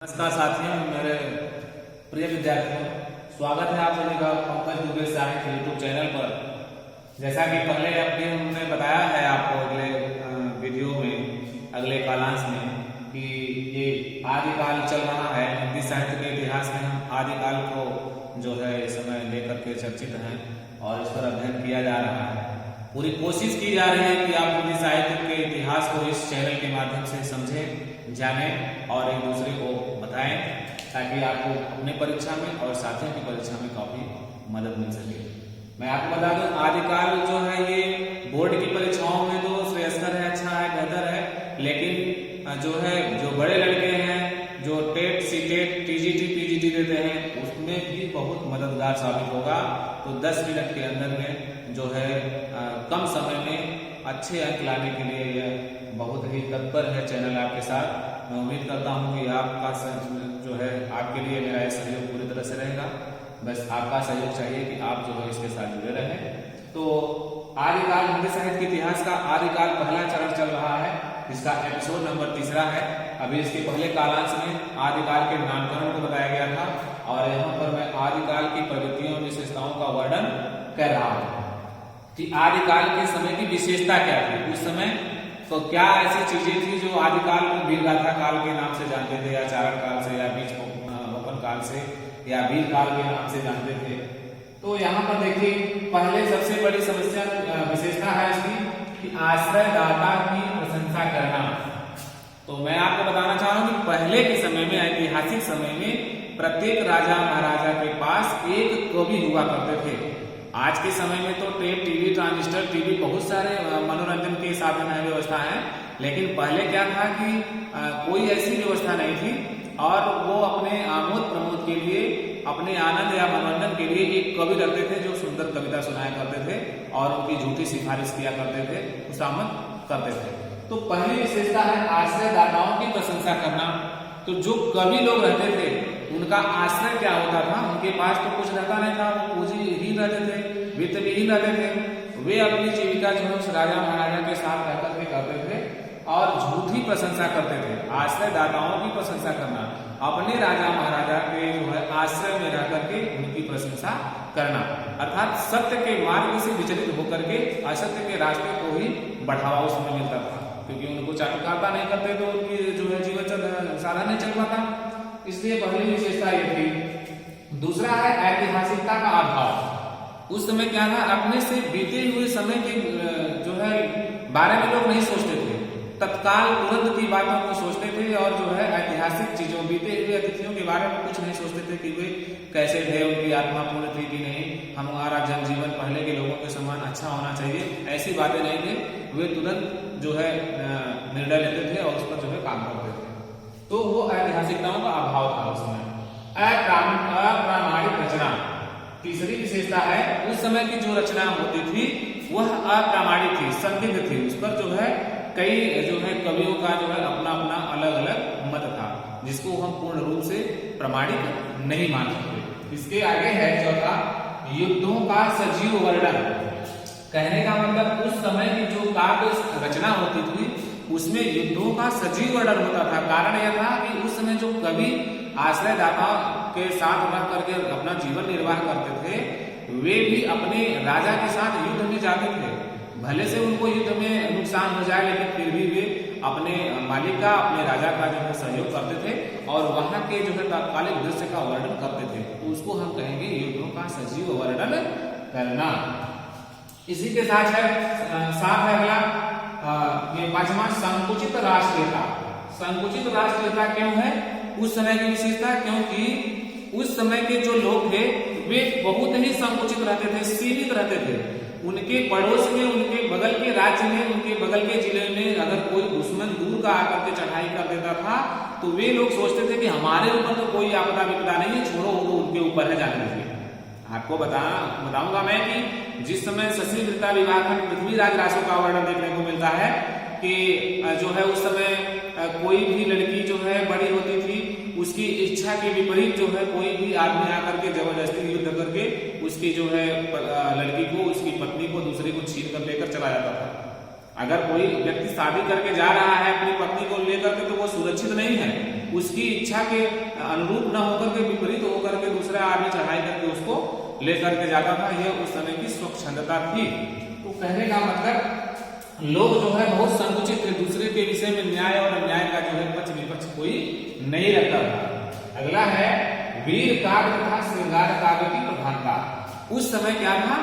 नमस्कार साथियों, मेरे प्रिय विद्यार्थियों, स्वागत है आप सभी का पंकज दुबे साहित्य यूट्यूब चैनल पर। जैसा कि पहले अपने हमने बताया है आपको अगले वीडियो में, अगले कालांश में, कि ये आदिकाल चल रहा है। हिंदी साहित्य के इतिहास में हम आदिकाल को जो है इस समय लेकर के चर्चित हैं और इस पर अध्ययन किया जा रहा है। पूरी कोशिश की जा रही है कि आप हिंदी साहित्य के इतिहास को इस चैनल के माध्यम से समझें, जानें और एक दूसरे को बताएं, ताकि आपको अपने परीक्षा में और साथियों की परीक्षा में काफी मदद मिल सके। मैं आपको बता दूं, आदिकाल जो है ये बोर्ड की परीक्षाओं में तो श्रेयस्कर है, अच्छा है, बेहतर है, लेकिन जो है जो बड़े लड़के हैं जो टेट, सीटेट, टीजीटी, पीजीटी देते हैं, उसमें भी बहुत मददगार साबित होगा। तो 10 मिनट के अंदर में जो है कम समय में अच्छे अंक लाने के लिए यह बहुत ही तत्पर है चैनल आपके साथ। मैं उम्मीद करता हूं कि आपका जो है आपके लिए मेरा यह सहयोग पूरी तरह से रहेगा। बस आपका सहयोग चाहिए कि आप जो है इसके साथ जुड़े रहें। तो आदिकाल हिंदी साहित्य के इतिहास का आदिकाल पहला चरण चल रहा है, इसका एपिसोड नंबर 3 है। अभी इसके पहले कालांश में आदिकाल के नामकरण को बताया गया था और यहाँ पर मैं आदिकाल की प्रवृत्तियों और विशेषताओं का वर्णन कर रहा हूँ कि आदिकाल के समय की विशेषता क्या थी। उस समय तो क्या ऐसी चीजें थी जो आदिकाल को वीरगाथा काल के नाम से जानते थे, या चारण काल से, या बीज वपन काल से, या वीर काल के नाम से जानते थे। तो यहाँ पर देखिए, पहले सबसे बड़ी समस्या विशेषता है इसकी कि आश्रयदाता की प्रशंसा करना। तो मैं आपको बताना चाह रहा हूँ कि पहले के समय में, ऐतिहासिक समय में, प्रत्येक राजा महाराजा के पास एक कवि हुआ करते थे। आज के समय में तो टेप, टीवी, ट्रांजिस्टर, टीवी, बहुत सारे मनोरंजन के साधन है, व्यवस्था है, लेकिन पहले क्या था कि कोई ऐसी व्यवस्था नहीं थी और वो अपने आमोद प्रमोद के लिए, अपने आनंद या मनोरंजन के लिए एक कवि रखते थे जो सुंदर कविता सुनाया करते थे और उनकी झूठी सिफारिश किया करते थे, खुशामद करते थे। तो पहली विशेषता है आश्रयदाताओं की प्रशंसा करना। तो जो कवि लोग रहते थे उनका आश्रय क्या होता था, उनके पास तो कुछ रहता नहीं था, वो पूंजीहीन रहते थे, वित्त विहीन रहते थे। वे अपनी जीविका जो है उस राजा महाराजा के साथ रहकर के करते थे और झूठी प्रशंसा करते थे। आश्रयदाताओं की प्रशंसा करना, अपने राजा महाराजा के जो है आश्रय में रह करके उनकी प्रशंसा करना, अर्थात सत्य के मार्ग से विचलित होकर के असत्य के रास्ते को ही बढ़ावा उसमें मिलता था, क्योंकि उनको चाटुकारिता नहीं करते तो उनकी जो है जीवन सारा नहीं चल पाता। इसलिए पहली विशेषता ये थी। दूसरा है ऐतिहासिकता का अभाव। उस समय क्या था, अपने से बीते हुए समय के जो है बारे में लोग नहीं सोचते थे, तत्काल तुरंत की बातों को सोचते थे और जो है ऐतिहासिक चीजों, बीते हुए अतिथियों के बारे में कुछ नहीं सोचते थे कि वे कैसे थे, उनकी आत्मा पूर्ण थी कि नहीं, हमारा जनजीवन पहले के लोगों के समान अच्छा होना चाहिए, ऐसी बातें नहीं थे। वे तुरंत जो है निर्णय लेते थे और उस पर जो है काम करते थे। तो वो ऐतिहासिकताओं का अभाव था उस समय। अप्रामाणिक रचना तीसरी विशेषता है। उस समय की जो रचना होती थी वह अप्रामाणिक थी, संदिग्ध थी। उस पर जो है कई जो है कवियों का जो है अपना अपना अलग अलग मत था, जिसको हम पूर्ण रूप से प्रमाणिक नहीं मान सकते। इसके आगे है चौथा, युद्धों का सजीव वर्णन। कहने का मतलब उस समय की जो काव्य रचना होती थी उसमें युद्धों का सजीव वर्णन होता था। कारण यह था कि उस समय जो कवि आश्रयदाता के साथ रह करके अपना जीवन निर्वाह करते थे, वे भी अपने राजा के साथ युद्ध में जाते थे। भले से उनको युद्ध में नुकसान हो जाए, लेकिन फिर भी वे अपने मालिक का, अपने राजा का जो है सहयोग करते थे और वहां के जो है तात्कालिक दृश्य का वर्णन करते थे। तो उसको हम कहेंगे युद्धों का सजीव वर्णन करना। इसी के साथ है अगला ये पांचवा, संकुचित राष्ट्रीयता। संकुचित राष्ट्रीयता क्यों है उस समय की विशेषता? क्योंकि उस समय के जो लोग थे वे बहुत ही संकुचित रहते थे, सीमित रहते थे। उनके पड़ोस में, उनके बगल के राज्य में, उनके बगल के जिले में अगर कोई दुश्मन दूर का आकर के चढ़ाई कर देता था तो वे लोग सोचते थे कि हमारे ऊपर तो कोई आपदा विपदा नहीं है, छोड़ो वो उनके ऊपर है, जाने दीजिए। आपको बताऊंगा मैं कि जिस समय शशि वृत्ता विवाह में पृथ्वीराज रासो का वर्णन देखने को मिलता है कि जो है उस समय कोई भी लड़की जो है बड़ी होती थी, उसकी इच्छा के विपरीत जो है कोई भी आदमी आकर के जबरदस्ती युद्ध करके उसकी जो है लड़की को, उसकी पत्नी को दूसरे को छीन कर लेकर चला जाता था। अगर कोई व्यक्ति शादी करके जा रहा है अपनी पत्नी को लेकर के तो वो सुरक्षित नहीं है। उसकी इच्छा के अनुरूप न होकर के विपरीत होकर के दूसरा आदमी चढ़ाई करके उसको लेकर के जाता था। यह उस समय की स्वच्छंदता थी। तो कहने का मतलब लोग जो है बहुत संकुचित थे, दूसरे के विषय में न्याय और अन्याय का जो है पक्ष विपक्ष कोई नहीं रखता था। अगला है वीर काव्य तथा श्रृंगार काव्य की प्रधानता। उस समय क्या था,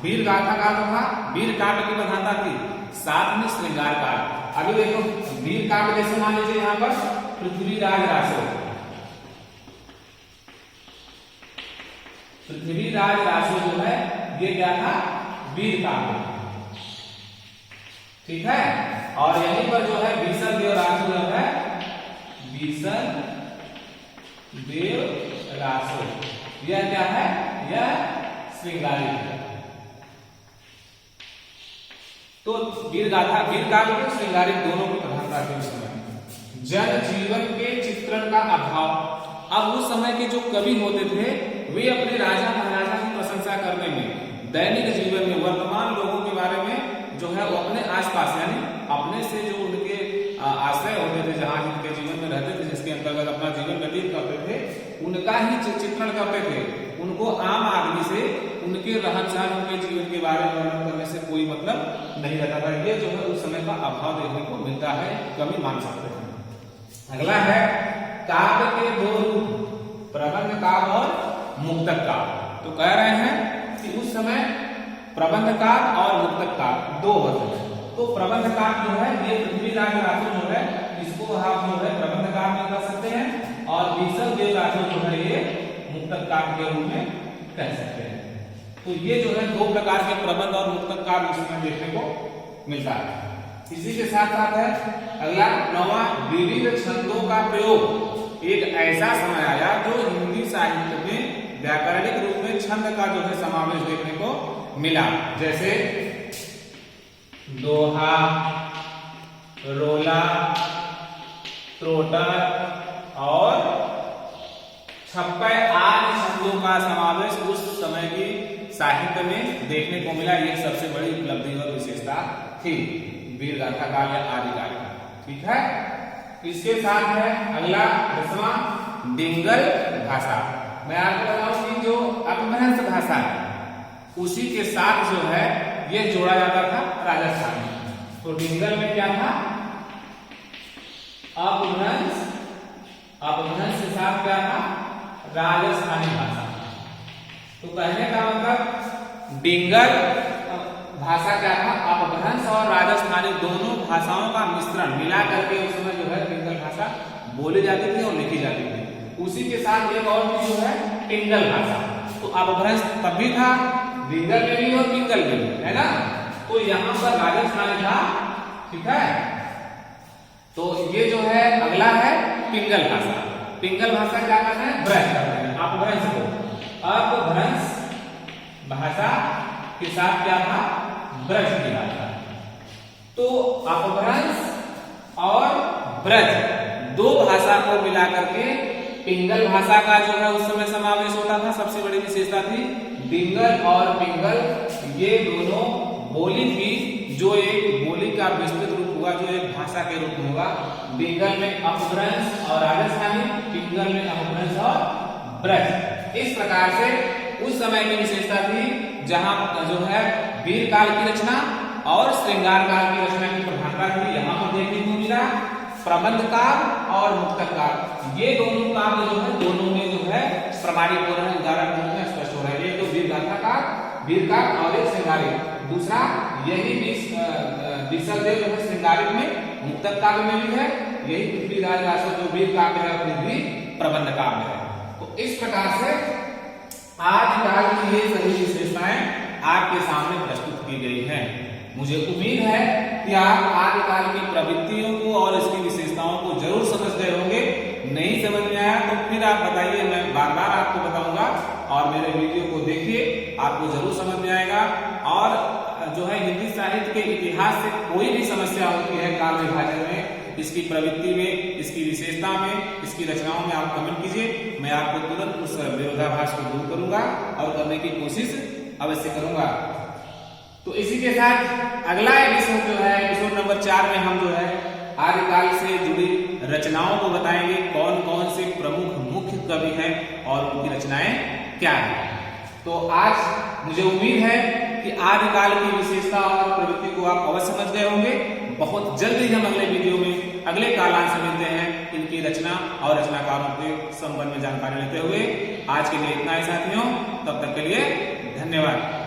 वीर गाथा काव्य था, वीर काव्य की प्रधानता थी, साथ में श्रृंगार काव्य। अभी देखो वीर काव्य जैसे मान लीजिए यहाँ पर पृथ्वीराज रासो, पृथ्वीराज रासो जो है ये क्या था, वीर काव्य, ठीक है। और यहीं पर जो है बीसर देव रासो जो है, बीसर देव रासो, यह क्या है, यह श्रृंगारिक है। तो वीर गाथा, वीर काव्य और श्रृंगारिक दोनों की प्रधानता थी उस समय। जन जीवन के चित्रण का अभाव। अब उस समय के जो कवि होते थे वे अपने राजा महाराजा की प्रशंसा करने में, दैनिक जीवन में वर्तमान लोगों के बारे में जो है वो अपने आसपास यानी अपने से जो उनके आश्रय होते थे, जहां जिनके जीवन में रहते थे, जिसके अंतर्गत अपना जीवन व्यतीत करते थे, उनका ही चित्रण करते थे। उनको आम आदमी से उनके रहन सहन, उनके जीवन के बारे में वर्णन करने से कोई मतलब नहीं रहता था। ये जो है उस समय का अभाव देखने को मिलता है, कमी मान सकते हैं। अगला है काव्य के दो रूप, प्रबंध काव्य और मुक्तक काव्य। तो कह रहे हैं कि उस समय प्रबंध काव्य और मुक्तक काव्य दो होते हैं। तो प्रबंध काव्य जो है ये पृथ्वीराज रासो जो है इसको आप जो है प्रबंध काव्य में कर सकते हैं, और बीसर देव रासो जो है ये मुक्तक काव्य के रूप में कह सकते हैं। तो ये जो है दो प्रकार के प्रबंध और मुक्तक काव्य इसमें देखने को मिलता है। इसी के साथ साथ है अगला नौवां, विविध छंदों का प्रयोग। एक ऐसा समय आया जो हिंदी साहित्य में व्याकरणिक रूप में छंद का जो है समावेश देखने को मिला, जैसे दोहा, रोला, त्रोटा और छप्पय आदि छंदों का समावेश उस समय की साहित्य में देखने को मिला। ये सबसे बड़ी उपलब्धि और विशेषता थी वीर गाथा काव्य आदि काव्य, ठीक है। इसके साथ है अगला 10वां, डिंगल भाषा। मैं आपको बताऊं कि जो अपभ्रंश भाषा है उसी के साथ जो है ये जोड़ा जाता था राजस्थान में। तो डिंगल में क्या था, अपभ्रंश, अपभ्रंश के साथ क्या था, राजस्थानी भाषा। तो कहने का मतलब डिंगल भाषा क्या था, अपभ्रंश और राजस्थानी दोनों भाषाओं का मिश्रण मिला करके उस समय जो है डिंगल भाषा बोली जाती थी और लिखी जाती थी। उसी के साथ एक और भी जो है पिंगल भाषा। तो अपभ्रंश तब भी था, डिंगल में भी और पिंगल में भी, है ना। तो यहाँ पर राजस्थानी था, ठीक है। तो ये जो है अगला है पिंगल भाषा। पिंगल भाषा क्या करना है, ब्रश करना है अपभ्रंश को। अपभ्रंश भाषा के साथ क्या था, ब्रज की भाषा। तो अपभ्रंश और ब्रज दो भाषा को मिला करके पिंगल भाषा का जो है उस समय समावेश होता था। सबसे बड़ी विशेषता थी डिंगल और पिंगल, ये दोनों बोली थी जो एक बोली का विस्तृत रूप हुआ, जो एक भाषा के रूप में होगा। डिंगल में अपभ्रंश और राजस्थानी, पिंगल में अपभ्रंश और ब्रज। इस प्रकार से उस समय की विशेषता थी जहां जो है वीर काल की रचना और श्रृंगार काल की रचना की प्रधानता थी। यहाँ पर देखने को मिला प्रबंध काव्य और मुक्तक काव्य, ये दोनों काव्य जो है दोनों में जो है प्रमाणिक हो रहे हैं, उदाहरण रूप में स्पष्ट हो रहा है। एक तो वीर गाथा काव्य, वीर काव्य और एक श्रृंगारिक। दूसरा यही बीसर देव जो है श्रृंगारिक में, मुक्तक काव्य में भी है। यही पृथ्वीराज रासो जो वीर काव्य है और भी प्रबंध काव्य है। तो इस प्रकार से आदिकाल की ये सभी विशेषताएं आपके सामने प्रस्तुत की गई हैं। मुझे उम्मीद है कि आप आदिकाल की प्रवृत्तियों को और इसकी विशेषताओं को जरूर समझ गए होंगे। नहीं समझ में आया तो फिर आप बताइए, मैं बार बार आपको बताऊंगा और मेरे वीडियो को देखिए, आपको जरूर समझ में आएगा। और जो है हिंदी साहित्य के इतिहास से कोई भी समस्या होती है काल विभाजन में, इसकी प्रवृत्ति में, इसकी विशेषता में, इसकी रचनाओं में आप कमेंट कीजिए। मैं आपको तुरंत उस विरोधाभास को दूर करूंगा और करने की कोशिश अवश्य करूंगा। तो इसी के साथ अगला एपिसोड जो है एपिसोड नंबर 4 में हम जो है आदिकाल से जुड़ी रचनाओं को बताएंगे, कौन कौन से प्रमुख मुख्य कवि हैं और उनकी रचनाएं क्या हैं। तो आज मुझे उम्मीद है कि आदिकाल की विशेषता और प्रवृत्ति को आप अवश्य समझ गए होंगे। बहुत जल्दी हम अगले वीडियो में अगले कालांश से मिलते हैं, इनकी रचना और रचनाकारों के संबंध में जानकारी लेते हुए। आज के लिए इतना ही साथियों, तब तक के लिए धन्यवाद।